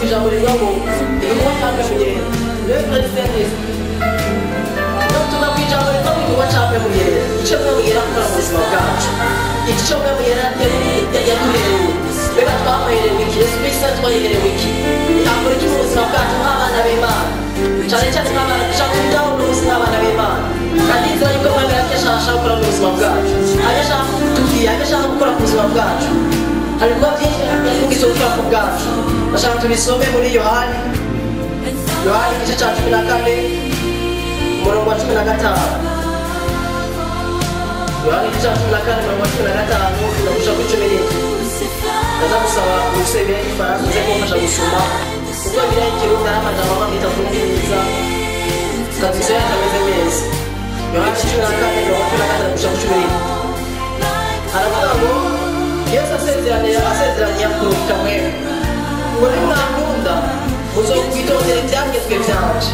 ijambo rivuga ngo igikorwa cyamwe mugenda rero president tuvuga ku ijambo rivuga ngo igikorwa cyamwe mugenda icyo mwe mugera gukora mu buzima bwacu icyo mwe mugera yaduherewe reka twamuherewe iki Yesu Kristo twaherewe iki akora iki mu buzima bwacu nk'abana b'Imana cyane cyane nk'abana dushaka kudaho n'ubuzima bw'abana b'Imana kandi inzira yuko mwemera ko ashaka gukora mu buzima bwacu agashaka kutubwira agashaka gukora ku buzima bwacu hari kuba byinshi yavuga gukora ku bwacu bashaka tubisome muri Yohani igice cya 14 umurongo wa 15 Yohani igice cya 14 umurongo wa 15 ndagusha ku 17 ndagusaba gusebe ifaransa uze kumfasha gusoma kuko biriya ikirundi ari amajambo amwita kumviriza kaduze yatameze neza Yohani 14 umurongo wa 15 ndagusha ku 17 aravuga ngo Yesu asezeranye kuruta mwemwe ngo nimwankunda muzokwitondera ibyagezwe byanje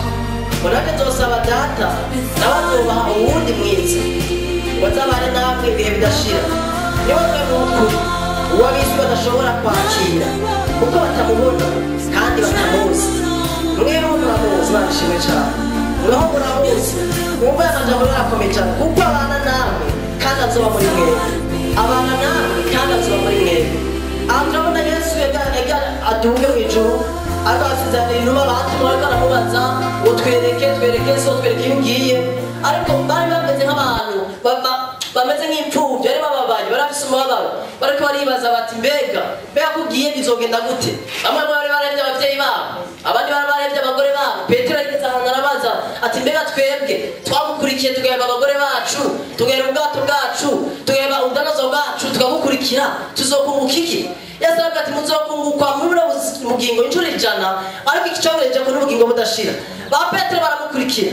ngo nanjye nzosaba data nawe azobaha uwundi mwiza ngo azabane namwe ibihe bidashira niwe mwe n'ukuri uwo ab'isi badashobora kwakira kuko batamubona kandi batamuzi mweho muramuzi barishimwe cyane mweho muramuzi mwumva aya majambo yarakomeye cyane kuko abana namwe kandi azoba muri mwebwe abana namwe kandi azoba muri mwebwe aha turabona Yesu aduge mu ijuru ariko asizanira inuma batumwa ariko aramubaza ngo twereke so twereke iyo ugiye ariko bari bameze nk'abantu bameze nk'imfubyi bari bababaye bari bafise umubabaro bariko baribaza bati mbega kugiye bizogenda gute bamwe bari barebye abavyeyi babo abandi bari barebye abagore babo Petero yigeze ahantu arabaza ati mbega twebwe twamukurikiye tugaheba abagore bacu tugaheba ubwato bwacu tugaheba udanozo bwacu tukamukurikira tuzokunguka iki Yesu aravuga ati muzokungukwa muri ubugingo inshuro 100 ariko ikicobereje ko n'ubugingo budashira ba Petero baramukurikira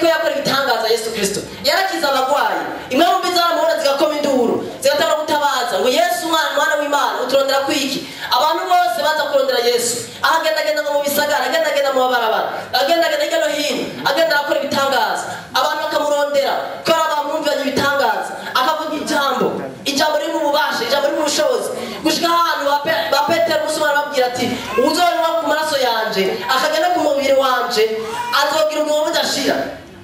ko yakora ibitangaza Yesu Kristo yarakiza abagwayi imwe mu bizamubona zigakoma induru zigatanga gutabaza ngo Yesu mwana w'Imana uturondera kwiki abantu bose baza kurondera Yesu agenda mu bisagara agenda mu mabarabara agenda no hino agenda akora ibitangaza abantu bakamurondera ko abamwumvanye ibitangaza akavuga ijambo riri mu bubasha ijambo riri mu bushobozi gushika ahantu ba Petero musumara babwira ati uzonywa ku maraso yanje akagenda ku mubiri wanje azogira ubwo budashira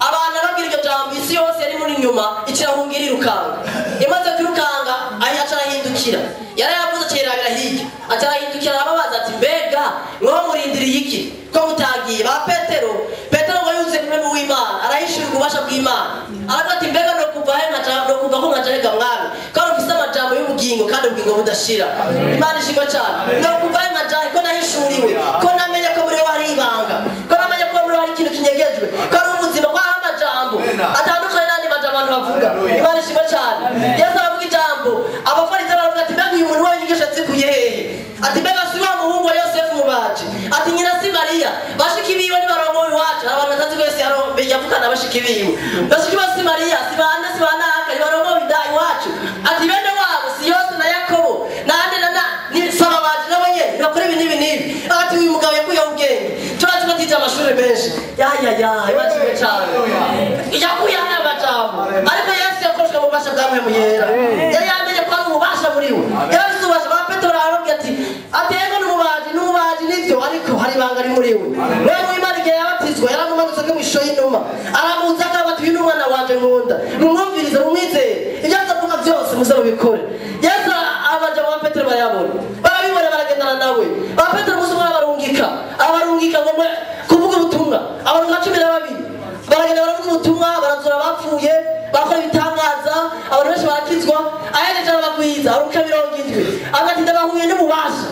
abantu arabwira iryo jambo isi yose yari muri nyuma ikirahungira irukanga imaze kwirukanga arahindukira yarayavuze cyerabira hirya atarahindukira arababaza ati mbega mwo murindiriye iki ko mutagiye ba Petero ngo yuze kumwe mu w'Imana arahishura ububasha bw'Imana aravuga ati mbega no kuva ko nkajarega mwami kandi ufise amajambo y'ubugingo kandi ubugingo budashira Imana ishimwe cyane no kuva nkajahe ko nahishuriwe ko namenye ko muri wari ibanga ko namenye ko muri wari ikintu kinyegejwe ko ari ubuzima kwa amajambo atandukanye n'andi majambo abantu bavuga Imana ishimwe cyane Yesu aravuga ijambo abafarisayo baravuga ati mbega uyu muntu wanyigisha zikuye hehe ati mbega si wa muhungu wa Yosefu mubaji ati nyina si Mariya bashiki biwe ni barongo iwacu abantu batazi ko Yesu yavukana bashiki biwe bashiki ba si Mariya si bana akari barongo bida iwacu ati bende wabo si Yose na Yakobo nande ni saba baje nabo nyene bakora ibi nibi ati uyu mugabo yakuye ubwenge turazi batije amashuri menshi ya ibashimwe cyane yakuye n'abajambo ariko Yesu yakoreshwa mu basha bwamwe mu yera yari yamenye ko ari ububasha muri we Yesu ubasha ba Petero aravuga ati yego n'umubaji nivyo ariko hari ibanga ari muri we wewe mu Imana igihe yabatizwa yaramumanutse mu ishusho y'inuma aramuza akabati uyu n'umwana wanje nkunda mumwumvirize mumwizere ibyo azavuga byose muzabikore Yesu abaja ba Petero barayabona barabibona baragendana nawe ba Petero musumara abarungika ngo kuvuga ubutumwa abantu 12 baragenda baravuga ubutumwa barazura bapfuye bakora ibitangaza abantu benshi barakizwa ahereje abagwiza aruka 70 agati ndabahuye n'ububasha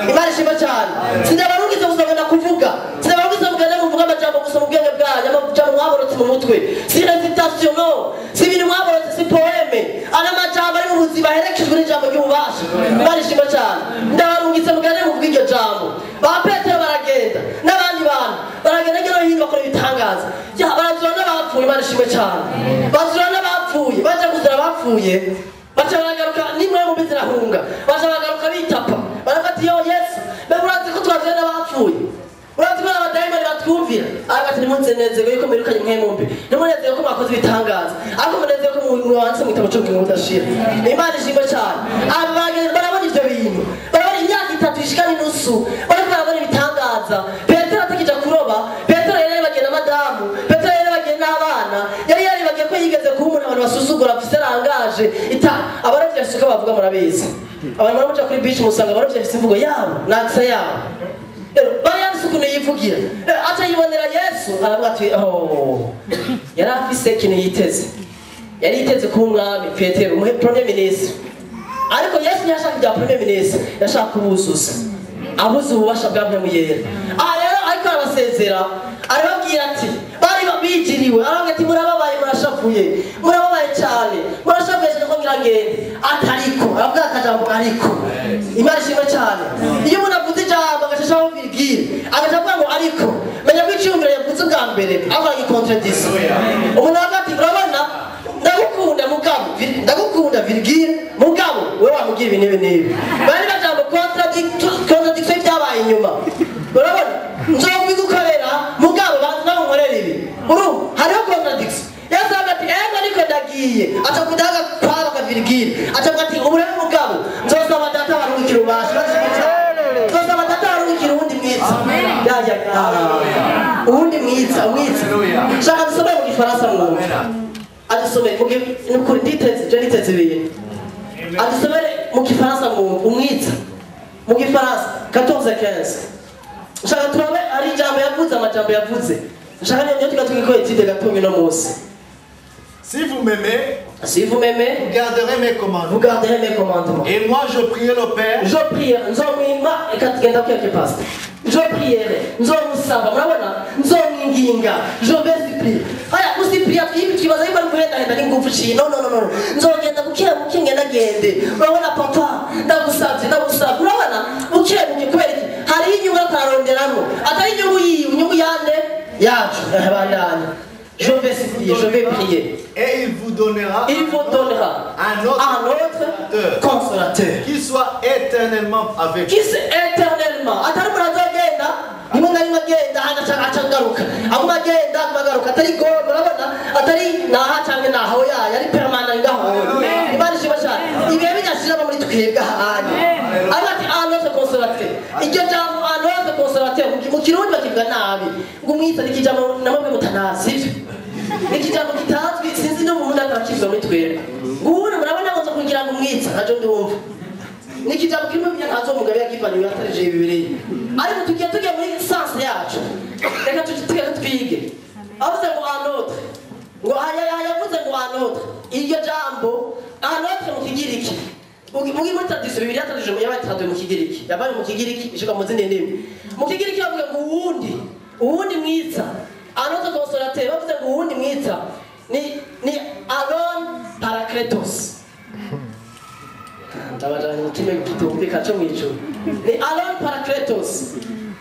Imana ishimwe cyane sindabarungize kuzagenda kuvuga sindabarungize kugenda kuvuga amajambo gusa mu bwenge bwanyu amajambo mwaborotse mu mutwe si recitation no si ibintu mwaborotse si poeme ana majambo ari mu buzima herekejwe n'ijambo ry'ububasha Imana ishimwe cyane ndabarungize mugende mu bw'iryo jambo ba Petero baragenda n'abandi bantu baragenda ngero hino bakora ibitangaza barazura n'abapfuye Imana ishimwe cyane bazura n'abapfuye baje kuzira abapfuye baca baragaruka nimwe mu bizirahunga baca baragaruka bitapa barafata iyo Yesu urazi ko twazira n'abapfuye urazi ko abadayimoni batwumvira agati nimunezerwe yuko mwirukanye mwemumbi nimunezerwe ko mwakoze ibitangaza ariko munezerwe ko mwanse mu gitabo cy'ubugingo budashira Imana ishimwe cyane barabona ivyo bintu barabona imyaka 3 ishika n'inusu bariko barabona ibitangaza araza Petero atakija kuroba Petero yari bagiye na madamu Petero yari bagiye n'abana yari bagiye ko yigeze kuba umuntu abantu basuzugura afise rangaje abaravye afise ko bavuga murabizi abantu baramuja kuri beach musanga abaravye afise imvugo yabo natsa yabo bari yafise ukuntu yivugira aca yibonera Yesu aravuga ati yari afise ikintu yiteze yari yiteze kuba umwami Petero premier ministre ariko Yesu ntiyashaka ibya premier ministre yashaka kubuzuza abuze ububasha bwa mpemu yera rero ariko arabasezera arababwira ati bari babijiriwe aravuga ati murababaye murashavuye murababaye cyane murashavuye cyane ko ngira ngende atariko aravuga akajambo ariko Imana ishimwe cyane iyo umuntu avuze ijambo agashashaho virgule agacavuga ngo ariko menya ko icyumviro yavuze bwa mbere avuga contradiction umuntu aravuga ati urabona ndagukunda mugabo ndagukunda virgule mugabo wewe wamugira ibintu n'ibi bari bajambo contradiction byabaye inyuma urabona nzobigukorera mugabo banzankorera ibi hariho contradiction yazaga ati ariko ndagiye aca kudaga kwaba ka virgule aca ati umurebe mugabo nzosaba data baruhukira ubasha nzosaba data baruhukira uwundi mwiza uwundi mwiza shaka dusome mu gifaransa mwumva adusomere nukuri nditeze ibintu adusomere mu gifaransa umwitsa mu gifaransa 14-15 nshaka turabe ari ijambo yavuze amajambo yavuze nshaka niyo tugatwikora itide gatumye no munsi Si vous m'aimez, vous garderez mes commandements. Et moi je prierai le Père. Je prierai. Je prierai. Je vais supplier. Aya usipria twibaza yuko ari kuhenda ni ngufu chi. No. Nzogenda bukira bukinge nagende. Urabona papa ndagusabye. Urabona bukira kubera iki? Hari inyungu ataronderamo. Atari inyungu yande yacu abandanya. Je vais supplier, je vais prier. Et il vous donnera un autre consolateur qui soit éternellement avec vous. Qui soit éternellement. Atari murazogenda nimwe nari magenda acagaruka abo magenda magaruka atari go murabona atari naha cyangwa naho yari permanent ngaho Imana shibasha ibihe bigashira muri twebwe ahanye abati anoze consolateur iryo jambo anoze consolateur mu kirundi bakivuga nabi ngo umwita nikijambo namwe mutanazi nikijambo kitazwi sinzi no mu ndatakizwa muri twebwe ngubona murabona ngo kugira ngo umwita najo ndumva nikijambo kimwe byantazo mugabe yakivanye yatarije ibibiri ariko tugiye muri sense yacu reka twige avuze ngo anote ngo yavuze ngo anote iryo jambo anote mu kigiriki muri tradition bibiri yatarije mu yabaye mu kigiriki yabaye mu kigiriki ishika mu zindi ndimi mu kigiriki bavuga ngo uwundi mwitsa anote consolateur bavuze ngo uwundi mwitsa ni Aaron Parakletos Tabajani mutime kitumvika cyo mwico ni Aaron Parakletos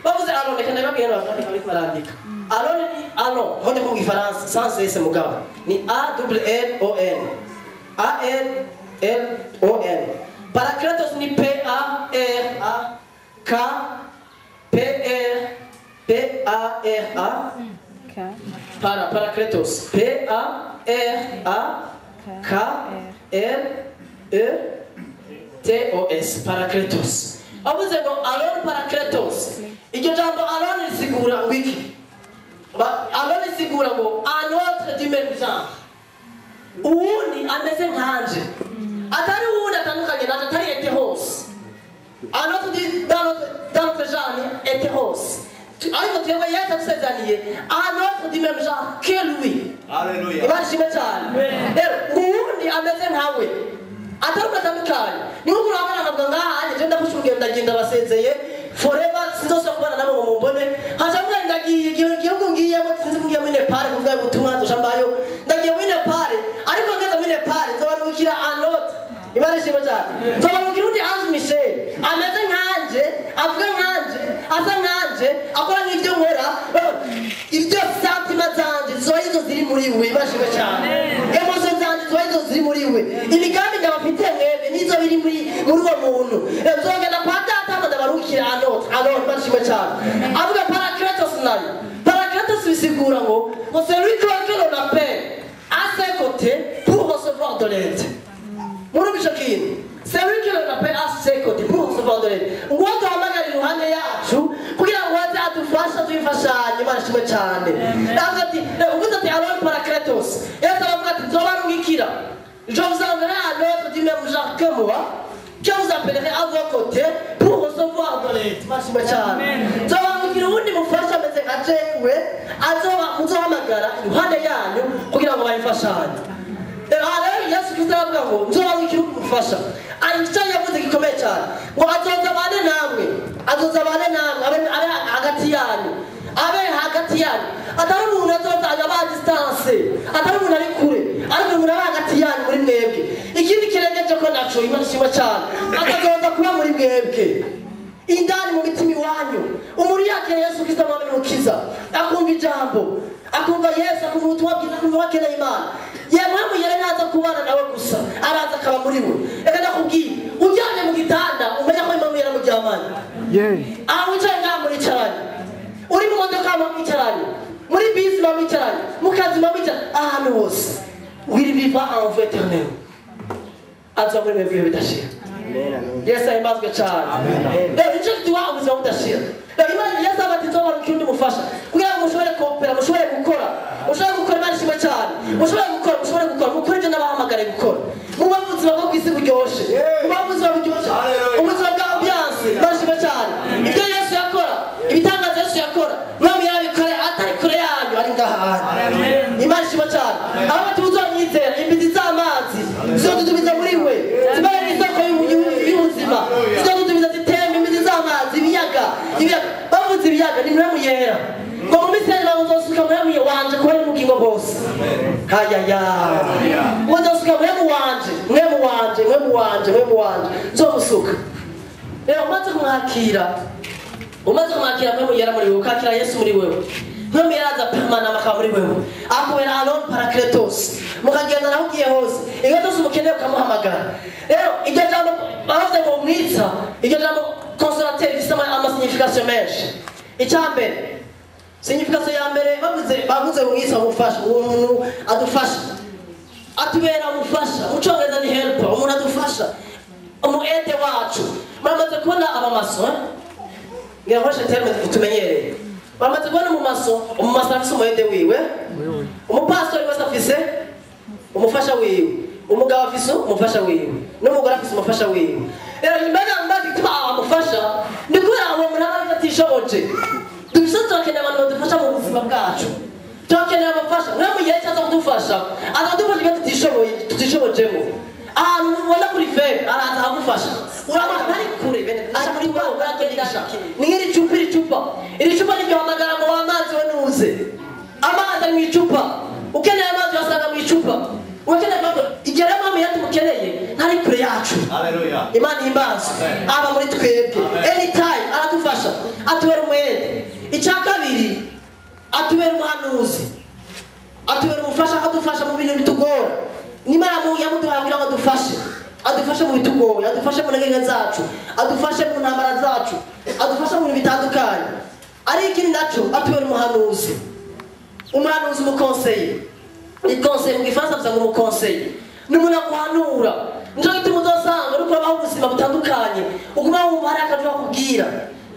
bavuze Aaron reka ndababwira abantu bari barandika Aaron ni Aaron hone mu gifaransa sans ese mugabo ni A-L-L-O-N Parakletos ni P-A-R-A Parakletos P-A-R-A-K-L-E-T-O-S Parakletos avuze ngo Aaron Parakletos iryo jambo Aaron risigura wiki Aaron risigura ngo un autre du même genre uwundi ameze nkanje atari uwundi atandukanye naje atari eteros un autre dans notre genre eteros ariko twebwe yatasezaniye un autre du même genre que lui. Alléluia. Imana ishimwe cyane rero uwundi ameze nkawe atari atandukanye niho urabona nabwo ngaha nje ndakushubwiye ndagenda basezeye forever sinzose kubana nabo mu mbone haje mwe ndagiye igihugu ngiyemo sinzi ngiye muri Nepal kuvuga ubutumwa dushambayo ndagiye muri Nepal ariko ngeze muri Nepal nzobarukira anot Imana ishimwe cyane nzobarukira undi Ange Michel ameze nkanje avuga nkanje asa nkanje akora nk'ibyo nkora ibyo santima zanje zoyizo ziri muri we Imana ishimwe cyane emozo zanje zoyizo ziri muri we imigambi ndabafite mwebe nizo biri muri uwo muntu nzogenda kwa data ndabarukira anot Imana ishimwe cyane avuga Parakletos nayo Parakletos bisigura ngo celui que l'on appelle à ses côtés pour recevoir de l'aide. Celui que l'on appelle à ses côtés pour recevoir de l'aide. Ngo duhamagara iruhande yacu kugira ngo waze imfashanyo Imana ishimwe cyane ndavuga ati uvuze ati Aaron Parakletos Yesu aravuga ati nzobarungikira je vous enverrai un autre du même genre que moi que vous appellerez à vos côtés pour recevoir de l'aide Imana ishimwe cyane nzobarungikira uwundi mufasha ameze nka jewe muzohamagara iruhande yanyu kugira ngo bayifashanye rero Yesu Kristo aravuga ngo nzobarungikira umufasha icyo yavuze gikomeye cyane ngo azoza abane namwe abe hagati yanyu atari umuntu azoza aba distance atari umuntu ari kure ariko umuntu aba hagati yanyu muri mwebwe ikindi kirengeje ko naco Imana ishimwe cyane akazoza kuba muri mwebwe indani mu mitima iwanyu umuntu yakira Yesu Kristo mwami n'umukiza akumva ijambo akumva Yesu akumva ubutumwa bwiza akumva wakeneye Imana yemwe muyere naza kubana nawe gusa araza akaba muri we reka ndakubwira ujyanye mu gitanda umenya ko Imana yera mu gihamana aho wicaye ngaho muricaranye uri mu modoka mwicaranye muri bisi mwicaranye mu kazi mwicaranye ahantu hose will vivre en vie éternelle aza muri mwebwe bidashira Yesu ahimbazwe cyane nicyo gituma ubuzima budashira Imana Yesu abati nzobarungikira undi mufasha kugira ngo mushobore kopera mushobore gukora Imana ishimwe cyane mushobore gukora mukore ibyo nabahamagare gukora muba ubuzima bwo kwisi buryoshe muba ubuzima buryoshye ubuzima bwa ambiance Imana ishimwe cyane ibyo Yesu yakora ibitangaza Yesu yakora mwami yarabikore atari kure yanyu ari ngaha Imana ishimwe cyane aho tuzonyizera imbizi z'amazi zizodutubiza muri we zibaye n'isoko y'ubuzima zizodutubiza zitemba imbizi z'amazi ibiyaga bavuze ibiyaga ni mwe muyera ngo mu misiri bazosuka mwe wanje kuba n'ubugingo bwose bazosuka mwe wanje nzomusuka rero umaze kumwakira mwe muyera muri wewe ukakira Yesu muri wewe mwe muyera aza permana makaba muri wewe akubera Aaron Parakletos mukagenda naho ugiye hose iyo cyose umukeneye ukamuhamagara rero iryo jambo baravuze ngo umwitsa iryo jambo consolateur rifite amasignification menshi icyambere signification ya mbere bavuze umwitsa umufasha umuntu adufasha atubera umufasha mu Cyongereza ni helper umuntu adufasha umuede wacu muramaze kubona abamaso ngira ngo terme tumenyereye bamaze kubona umumaso afise umuede wiwe umupastori wese afise umufasha wiwe umugabo afise umufasha wiwe n'umugore afise umufasha wiwe rero imana ndagituma amufasha ni kubera abo umuntu aba atishoboje dufise turakeneye abantu badufasha mu buzima bwacu turakeneye abafasha mwe mu gihe cyaza kudufasha azadufasha ibyo tutishobojemo ahantu ubona kuri febe araza agufasha urabona ntari kure aje muri kwa uragendesha ni iri cupa niryo hamagara ngo amazi we nuze amazi ari mu icupa ukeneye amazi wasanga mu icupa ukeneye amazi igera mama yatumukeneye ntari kure yacu haleluya Imana ihimbaza aba muri twebwe anytime aradufasha atubera umwete icyakabiri atubera umuhanuzi atubera umufasha adufasha mu bintu bitugora Imana yamuduhaye kugira ngo adufashe mu bitugora adufashe mu ntege zacu adufashe mu ntambara zacu adufashe mu bintu bitandukanye ari ikindi naco atubera umuhanuzi umukonseye ikonseye mu gifaransa bivuga ngo umukonseye ni umuntu aguhanura nico gituma uzosanga uriko urabaho ubuzima butandukanye uguma wumva hari akaje bakubwira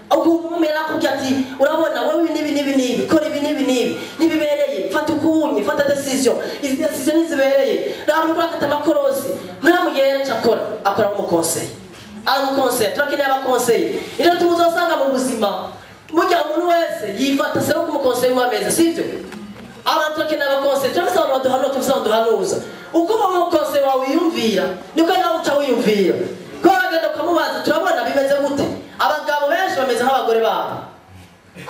umumera akubwira ati urabona wowe ibi kora ibi nibibereye fata ukunye fata decision izi decision nizibereye ntabwo urakata amakorosi ntamugere akora umukonseye turakeneye abakonseye rero tumuzosanga mu buzima burya umuntu wese yifata se no kumukonseye w'ameza sivyo abantu turakeneye abakonseye turafise abantu baduhanura tufise abantu duhanuza uko umukonseye wawe wiyumvira niko nawe uca wiyumvira ko wagenda ukamubaza turabona bimeze gute abagabo benshi bameze nk'abagore babo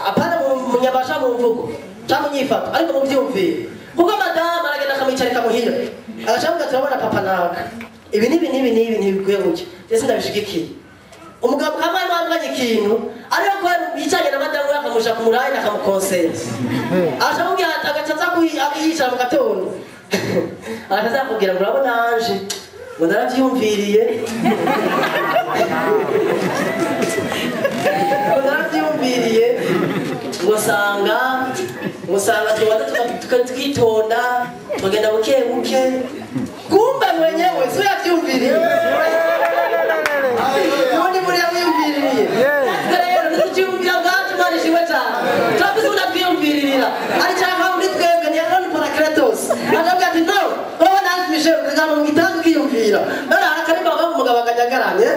apana mu nyabasha mu mvugo cyangwa munyifato ariko mu byumvire kuko madamu aragenda akamwicarika muhira agacamuga turabona papa naka ibi ntibikwiye gutya ndetse ndabishigikiye umugabo kamwe mwambanye ikintu ariko ko yicanye na madamu akamusha ku murayi akamukonsera ashamubwira agacaza kuyicara mu gatondo akaza kubwira ngo urabona anje ngo narabyumviriye musanga twitonda tugenda buke kumbe mwenyewe sio yavyumviriye muri yamwumviriye rero nticyumvira bwacu mari shiwe cyane turabizi kwirira ari cyangwa muri twebwe ni Aaron Parakletos aravuga ati no wowe nanjye Michel kagano mu gitanda ukiyumvira bara akari baba umugabo akajyagaranye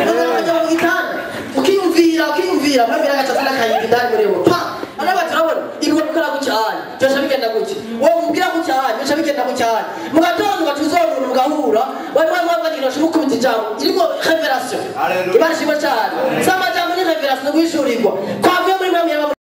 akajya mu gitanda ukiyumvira mwabira agacazana kayibidani muri wo pa araba turabona ibwo bikora gucyane cyose bigenda gucya wowe mubwira gucyane cyose bigenda gucyane mu gatondo gatuzorura mugahura wari mwabwira ngo mukubita ijambo irimo revelation ibashimwe cyane sama jambo ni revelation gwishurirwa kwa muri mwami